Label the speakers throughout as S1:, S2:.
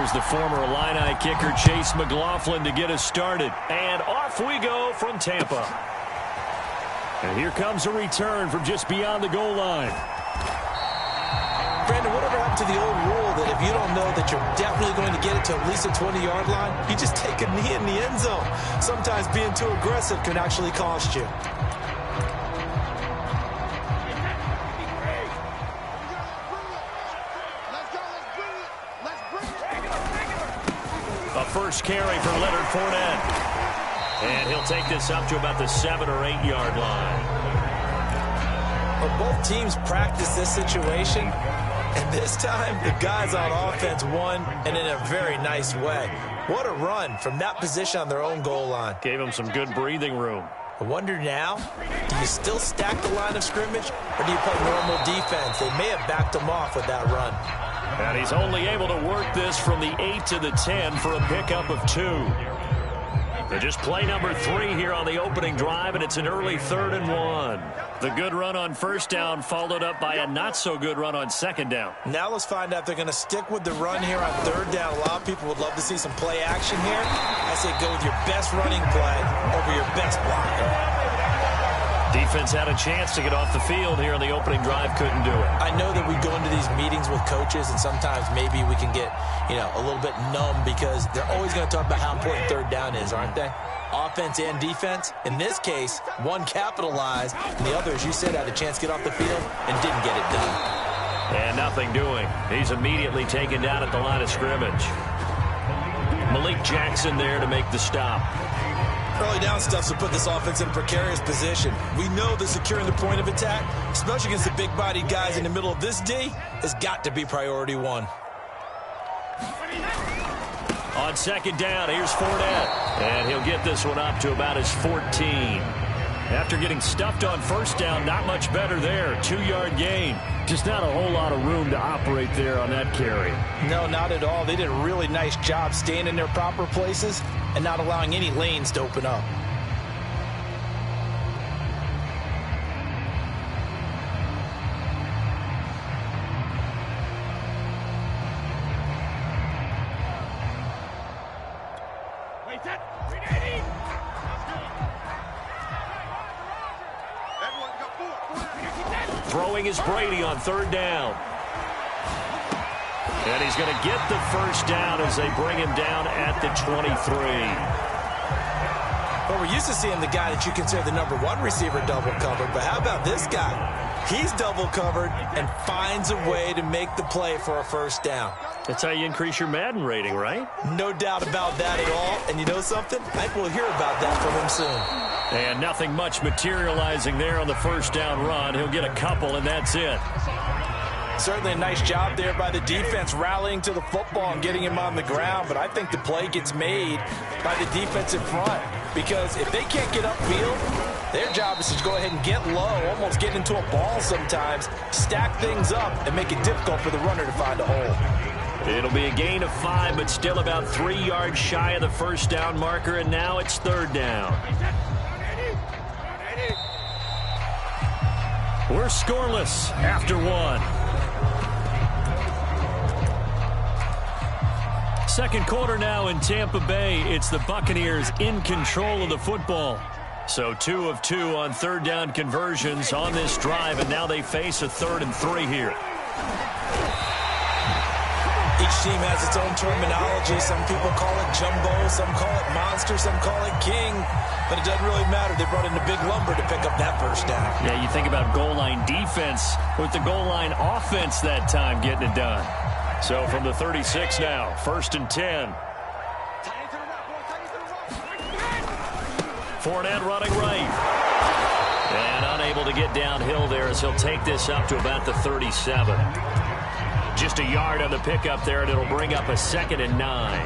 S1: here's the former Illini kicker, Chase McLaughlin, to get us started. And off we go from Tampa. And here comes a return from just beyond the goal line.
S2: Brandon, whatever happened to the old rule that if you don't know that you're definitely going to get it to at least a 20-yard line, you just take a knee in the end zone. Sometimes being too aggressive can actually cost you.
S1: A first carry for Leonard Fournette. And he'll take this up to about the 7- or 8-yard line.
S2: Well, both teams practice this situation, and this time the guys on offense won, and in a very nice way. What a run from that position on their own goal line.
S1: Gave them some good breathing room.
S2: I wonder now, do you still stack the line of scrimmage, or do you play normal defense? They may have backed them off with that run.
S1: And he's only able to work this from the 8 to the 10 for a pickup of 2. They just play number 3 here on the opening drive, and it's an early 3rd and 1. The good run on first down followed up by a not-so-good run on second down.
S2: Now let's find out if they're going to stick with the run here on 3rd down. A lot of people would love to see some play action here. I say go with your best running play over your best blocker.
S1: Defense had a chance to get off the field here on the opening drive, couldn't do it.
S2: I know that we go into these meetings with coaches, and sometimes maybe we can get, a little bit numb because they're always going to talk about how important 3rd down is, aren't they? Offense and defense. In this case, one capitalized, and the other, as you said, had a chance to get off the field and didn't get it done.
S1: And nothing doing. He's immediately taken down at the line of scrimmage. Malik Jackson there to make the stop.
S2: Early down stuff to put this offense in a precarious position. We know that securing the point of attack, especially against the big-bodied guys in the middle of this D, has got to be priority 1.
S1: On second down, here's Fournette. And he'll get this one up to about his 14. After getting stuffed on first down, not much better there. 2-yard gain. Just not a whole lot of room to operate there on that carry.
S2: No, not at all. They did a really nice job staying in their proper places and not allowing any lanes to open up.
S1: Throwing is Brady on 3rd down. And he's going to get the first down as they bring him down at the 23.
S2: Well, we're used to seeing the guy that you consider the number 1 receiver double covered, but how about this guy? He's double covered and finds a way to make the play for a first down.
S1: That's how you increase your Madden rating, right?
S2: No doubt about that at all. And you know something? I think we'll hear about that from him soon.
S1: And nothing much materializing there on the first down run. He'll get a couple, and that's it.
S2: Certainly a nice job there by the defense rallying to the football and getting him on the ground. But I think the play gets made by the defensive front. Because if they can't get upfield, their job is to go ahead and get low, almost get into a ball sometimes, stack things up, and make it difficult for the runner to find a hole.
S1: It'll be a gain of 5, but still about 3 yards shy of the first down marker, and now it's 3rd down. We're scoreless after 1. Second quarter now in Tampa Bay. It's the Buccaneers in control of the football. So 2 of 2 on 3rd down conversions on this drive, and now they face a 3rd and 3 here.
S2: Each team has its own terminology. Some people call it jumbo, some call it monster, some call it king. But it doesn't really matter. They brought in the big lumber to pick up that first down.
S1: Yeah, you think about goal line defense with the goal line offense that time getting it done. So from the 36 now, 1st and 10. Fournette running right. And unable to get downhill there as he'll take this up to about the 37. Just a yard on the pickup there, and it'll bring up a 2nd and 9.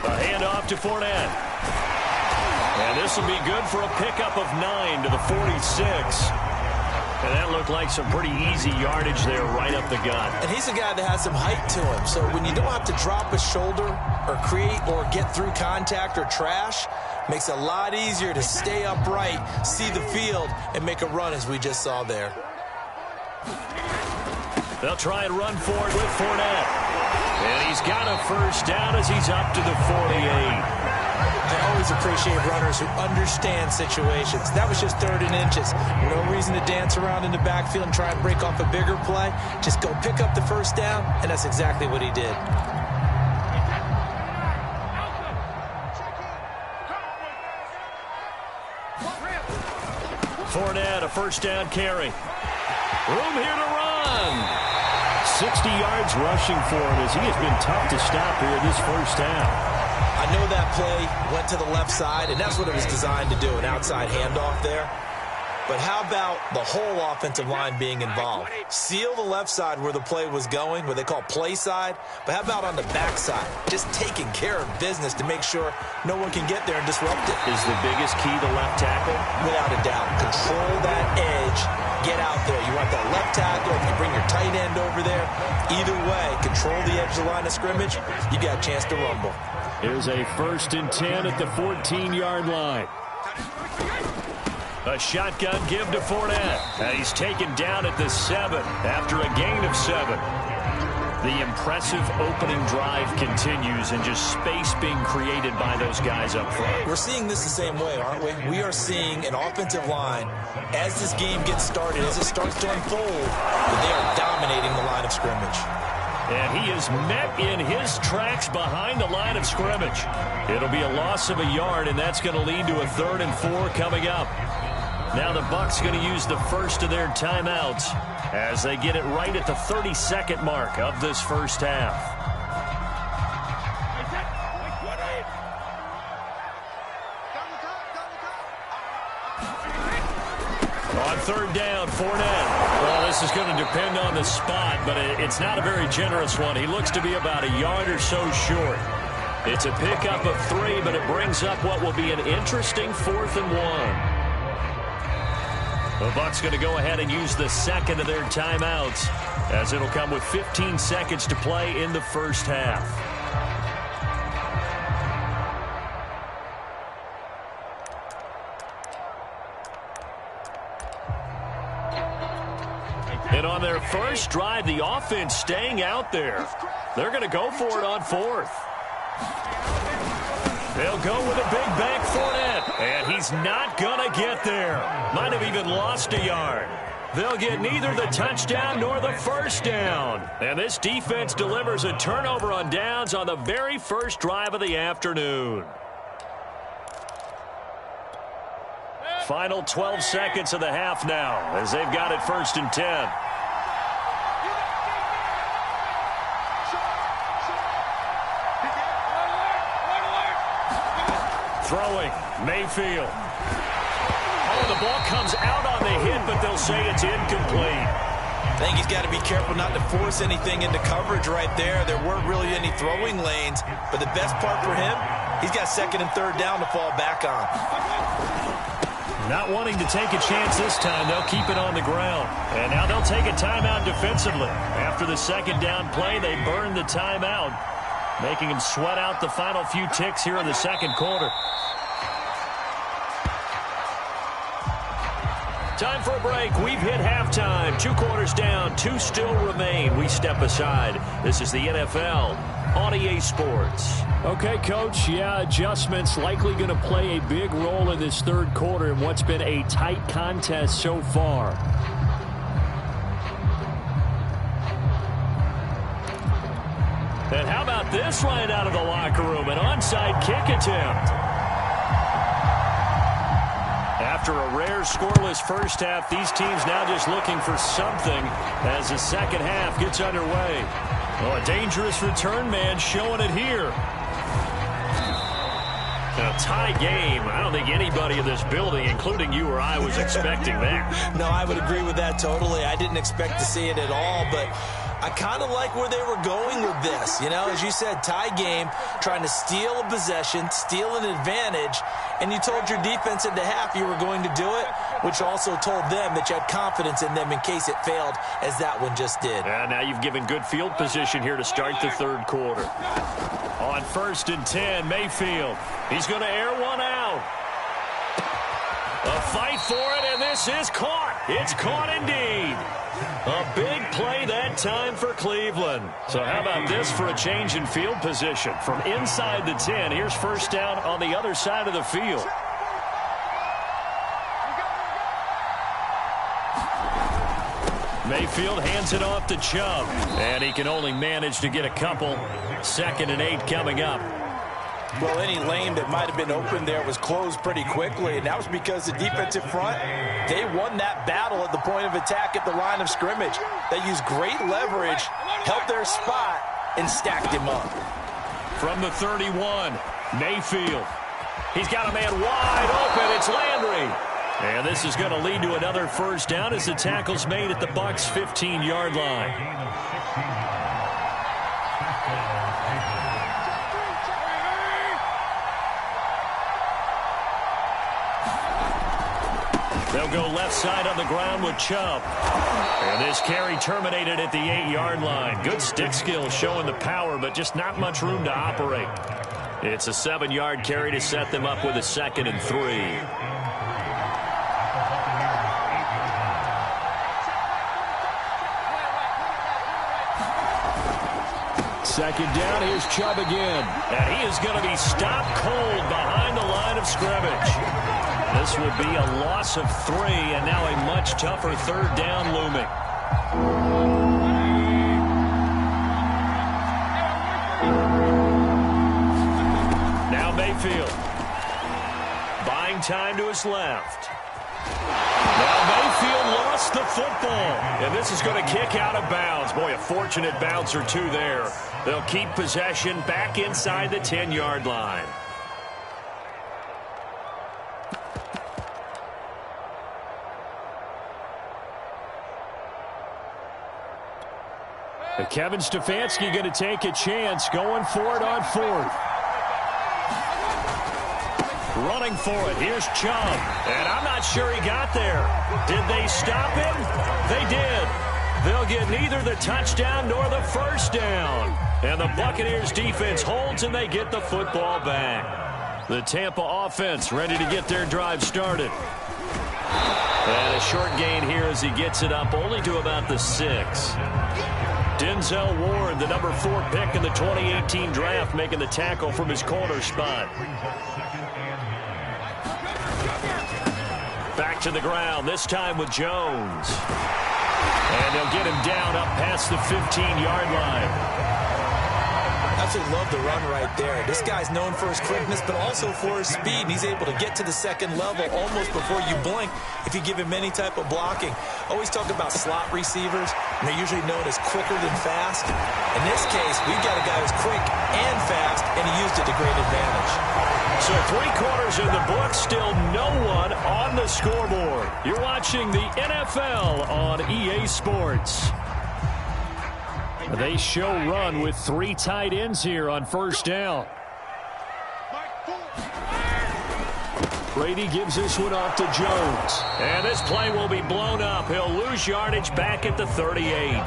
S1: A handoff to Fournette. And this will be good for a pickup of 9 to the 46. And that looked like some pretty easy yardage there right up the gut.
S2: And he's a guy that has some height to him. So when you don't have to drop a shoulder or create or get through contact or trash, Makes it a lot easier to stay upright, see the field, and make a run as we just saw there.
S1: They'll try and run for it with Fournette. And he's got a first down as he's up to the 48.
S2: I always appreciate runners who understand situations. That was just 3rd and inches. No reason to dance around in the backfield and try and break off a bigger play. Just go pick up the first down, and that's exactly what he did.
S1: Fournette, a first down carry. Room here to run. 60 yards rushing for him as he has been tough to stop here this first half.
S2: I know that play went to the left side, and that's what it was designed to do, an outside handoff there. But how about the whole offensive line being involved? Seal the left side where the play was going, what they call play side. But how about on the back side? Just taking care of business to make sure no one can get there and disrupt it.
S1: Is the biggest key the left tackle?
S2: Without a doubt. Control that edge. Get out there. You want that left tackle. If you bring your tight end over there, either way, control the edge of the line of scrimmage, you got a chance to rumble.
S1: Here's a 1st and 10 at the 14-yard line. A shotgun give to Fournette. And he's taken down at the 7 after a gain of 7. The impressive opening drive continues and just space being created by those guys up front.
S2: We're seeing this the same way, aren't we? We are seeing an offensive line, as this game gets started, as it starts to unfold, that they are dominating the line of scrimmage.
S1: And he is met in his tracks behind the line of scrimmage. It'll be a loss of a yard, and that's going to lead to a 3rd and 4 coming up. Now the Bucs going to use the first of their timeouts as they get it right at the 32nd mark of this first half. On 3rd down, Fournette. Well, this is going to depend on the spot, but it's not a very generous one. He looks to be about a yard or so short. It's a pickup of 3, but it brings up what will be an interesting 4th and 1. The Bucs going to go ahead and use the second of their timeouts as it'll come with 15 seconds to play in the first half. And on their first drive, the offense staying out there. They're going to go for it on 4th. They'll go with a big bank Fournette, and he's not going to get there. Might have even lost a yard. They'll get neither the touchdown nor the first down. And this defense delivers a turnover on downs on the very first drive of the afternoon. Final 12 seconds of the half now as they've got it 1st and 10. Throwing, Mayfield. Oh, the ball comes out on the hit, but they'll say it's incomplete.
S2: I think he's got to be careful not to force anything into coverage right there. There weren't really any throwing lanes, but the best part for him, he's got 2nd and 3rd down to fall back on.
S1: Not wanting to take a chance this time, they'll keep it on the ground. And now they'll take a timeout defensively. After the 2nd down play, they burn the timeout, making him sweat out the final few ticks here in the 2nd quarter. Time for a break. We've hit halftime. 2 quarters down. 2 still remain. We step aside. This is the NFL on EA Sports. Okay, Coach. Yeah, adjustments likely going to play a big role in this 3rd quarter in what's been a tight contest so far. And how about this right out of the locker room? An onside kick attempt. After a rare scoreless first half, these teams now just looking for something as the 2nd half gets underway. Well, a dangerous return man showing it here. A tie game. I don't think anybody in this building, including you or I, was expecting that.
S2: No, I would agree with that totally. I didn't expect to see it at all, but I kind of like where they were going with this. You know, as you said, tie game, trying to steal a possession, steal an advantage, and you told your defense at the half you were going to do it, which also told them that you had confidence in them in case it failed, as that one just did.
S1: And now you've given good field position here to start the 3rd quarter. On 1st and 10, Mayfield. He's going to air one out. A fight for it, and this is caught. It's caught indeed. A big play that time for Cleveland. So how about this for a change in field position? From inside the 10, here's first down on the other side of the field. Mayfield hands it off to Chubb, and he can only manage to get a couple. 2nd and 8 coming up.
S2: Well, any lane that might have been open there was closed pretty quickly, and that was because the defensive front, they won that battle at the point of attack at the line of scrimmage. They used great leverage, held their spot, and stacked him up.
S1: From the 31, Mayfield. He's got a man wide open. It's Landry. And this is going to lead to another first down as the tackle's made at the Bucs' 15-yard line. They'll go left side on the ground with Chubb. And this carry terminated at the 8-yard line. Good stick skills showing the power, but just not much room to operate. It's a 7-yard carry to set them up with a 2nd and 3. Second down, here's Chubb again. And he is going to be stopped cold behind the line of scrimmage. This will be a loss of 3, and now a much tougher 3rd down looming. Now Mayfield. Buying time to his left. Now Mayfield lost the football, and this is going to kick out of bounds. Boy, a fortunate bounce or two there. They'll keep possession back inside the 10-yard line. Kevin Stefanski going to take a chance, going for it on 4th. Running for it. Here's Chubb. And I'm not sure he got there. Did they stop him? They did. They'll get neither the touchdown nor the first down. And the Buccaneers defense holds, and they get the football back. The Tampa offense ready to get their drive started. And a short gain here as he gets it up only to about the 6. Denzel Ward, the number 4 pick in the 2018 draft, making the tackle from his corner spot. Back to the ground, this time with Jones. And they'll get him down up past the 15-yard line.
S2: I absolutely love the run right there. This guy's known for his quickness, but also for his speed. And he's able to get to the 2nd level almost before you blink if you give him any type of blocking. Always talk about slot receivers, and they're usually known as quicker than fast. In this case, we've got a guy who's quick and fast, and he used it to great advantage.
S1: So 3 quarters in the book, still no one on the scoreboard. You're watching the NFL on EA Sports. They show run with 3 tight ends here on first down. Brady gives this one off to Jones. And this play will be blown up. He'll lose yardage back at the 38.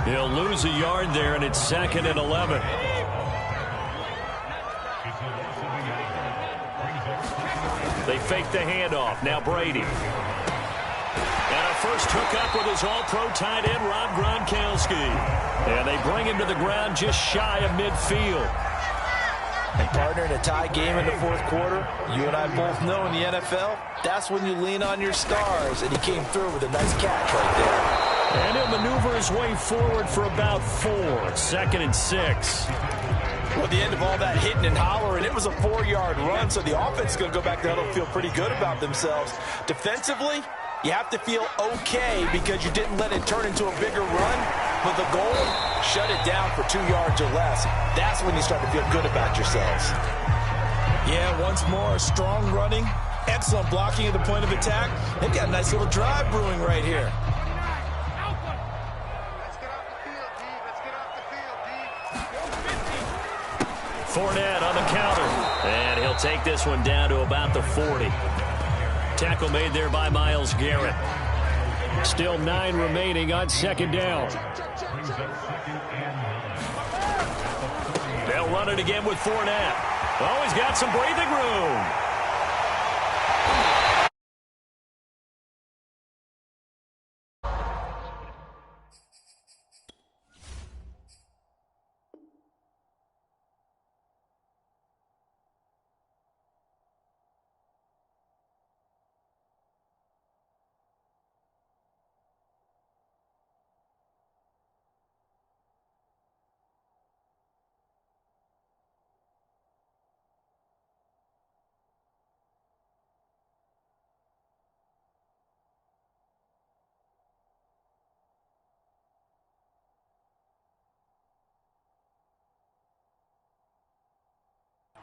S1: He'll lose a yard there, and it's 2nd and 11. They fake the handoff. Now Brady. And a first hookup with his all-pro tight end, Rob Gronkowski. And they bring him to the ground just shy of midfield.
S2: And partner, in a tie game in the 4th quarter, you and I both know in the NFL, that's when you lean on your stars. And he came through with a nice catch right there.
S1: And he'll maneuver his way forward for about 4. 2nd and 6.
S2: Well, at the end of all that hitting and hollering, it was a 4-yard run, so the offense is going to go back there and feel pretty good about themselves. Defensively, you have to feel okay because you didn't let it turn into a bigger run, but the goal, shut it down for 2 yards or less. That's when you start to feel good about yourselves. Yeah, once more, strong running, excellent blocking at the point of attack. They've got a nice little drive brewing right here.
S1: Fournette on the counter. And he'll take this one down to about the 40. Tackle made there by Myles Garrett. Still 9 remaining on 2nd down. They'll run it again with Fournette. Oh, he's got some breathing room.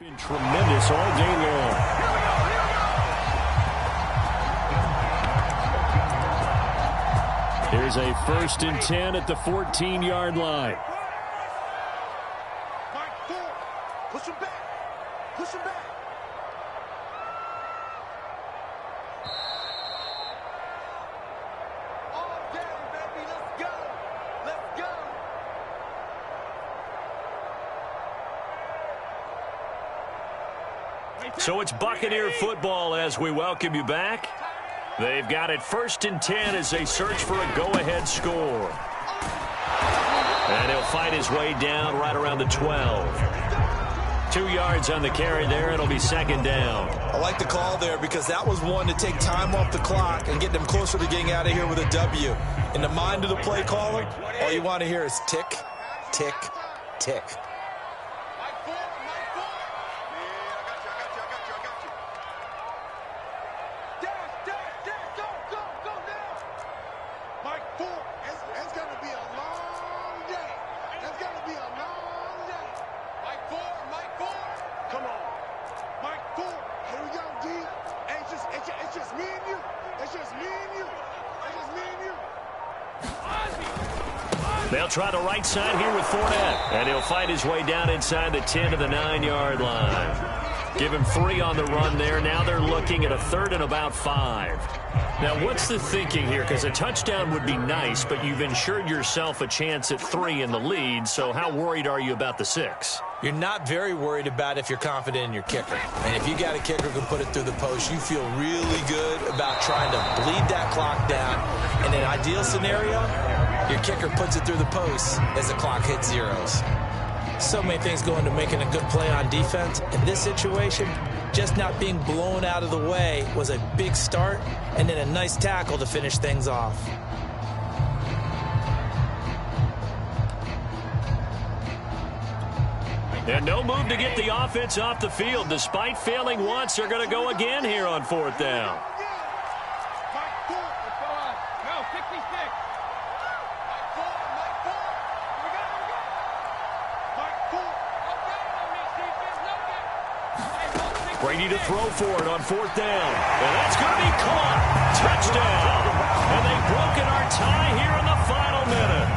S1: Been tremendous all day long. Here's a 1st and 10 at the 14-yard line.
S3: Push him back. Push him back. All day, baby. Let's go. Let's go.
S1: So it's Buccaneer football as we welcome you back. They've got it 1st and 10 as they search for a go-ahead score. And he'll fight his way down right around the 12. 2 yards on the carry there. It'll be 2nd down.
S2: I like the call there because that was one to take time off the clock and get them closer to getting out of here with a W. In the mind of the play caller, all you want to hear is tick, tick, tick.
S1: They'll try the right side here with Fournette. And he'll fight his way down inside the 10 to the 9-yard line. Give him 3 on the run there. Now they're looking at a 3rd and about 5. Now, what's the thinking here? Because a touchdown would be nice, but you've ensured yourself a chance at 3 in the lead. So how worried are you about the 6?
S2: You're not very worried about if you're confident in your kicker. And if you got a kicker who can put it through the post, you feel really good about trying to bleed that clock down. In an ideal scenario, your kicker puts it through the post as the clock hits zeros. So many things go into making a good play on defense. In this situation, just not being blown out of the way was a big start, and then a nice tackle to finish things off.
S1: And no move to get the offense off the field. Despite failing once, they're going to go again here on 4th down. Brady to throw for it on 4th down. And that's going to be caught. Touchdown. And they've broken our tie here in the final minute.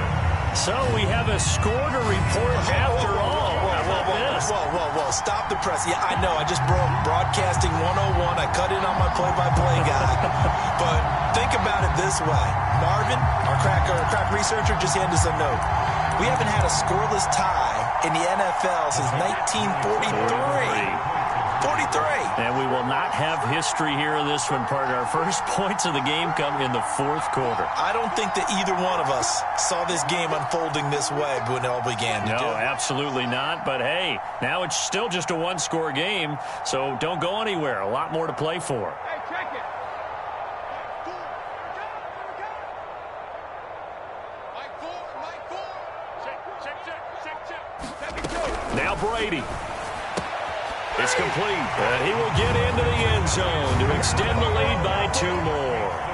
S1: So we have a score to report after all. How about this?
S2: Whoa. Stop the press. Yeah, I know. I just broke broadcasting 101. I cut in on my play-by-play guy. But think about it this way. Marvin, our crack researcher, just handed us a note. We haven't had a scoreless tie in the NFL since 1943. 43.
S1: And we will not have history here in this one, partner. Our first points of the game come in the 4th quarter.
S2: I don't think that either one of us saw this game unfolding this way when it all began.
S1: No, absolutely not. But, hey, now it's still just a one-score game, so don't go anywhere. A lot more to play for.
S3: Hey, check it.
S1: Now Brady. It's complete, and he will get into the end zone to extend the lead by 2 more.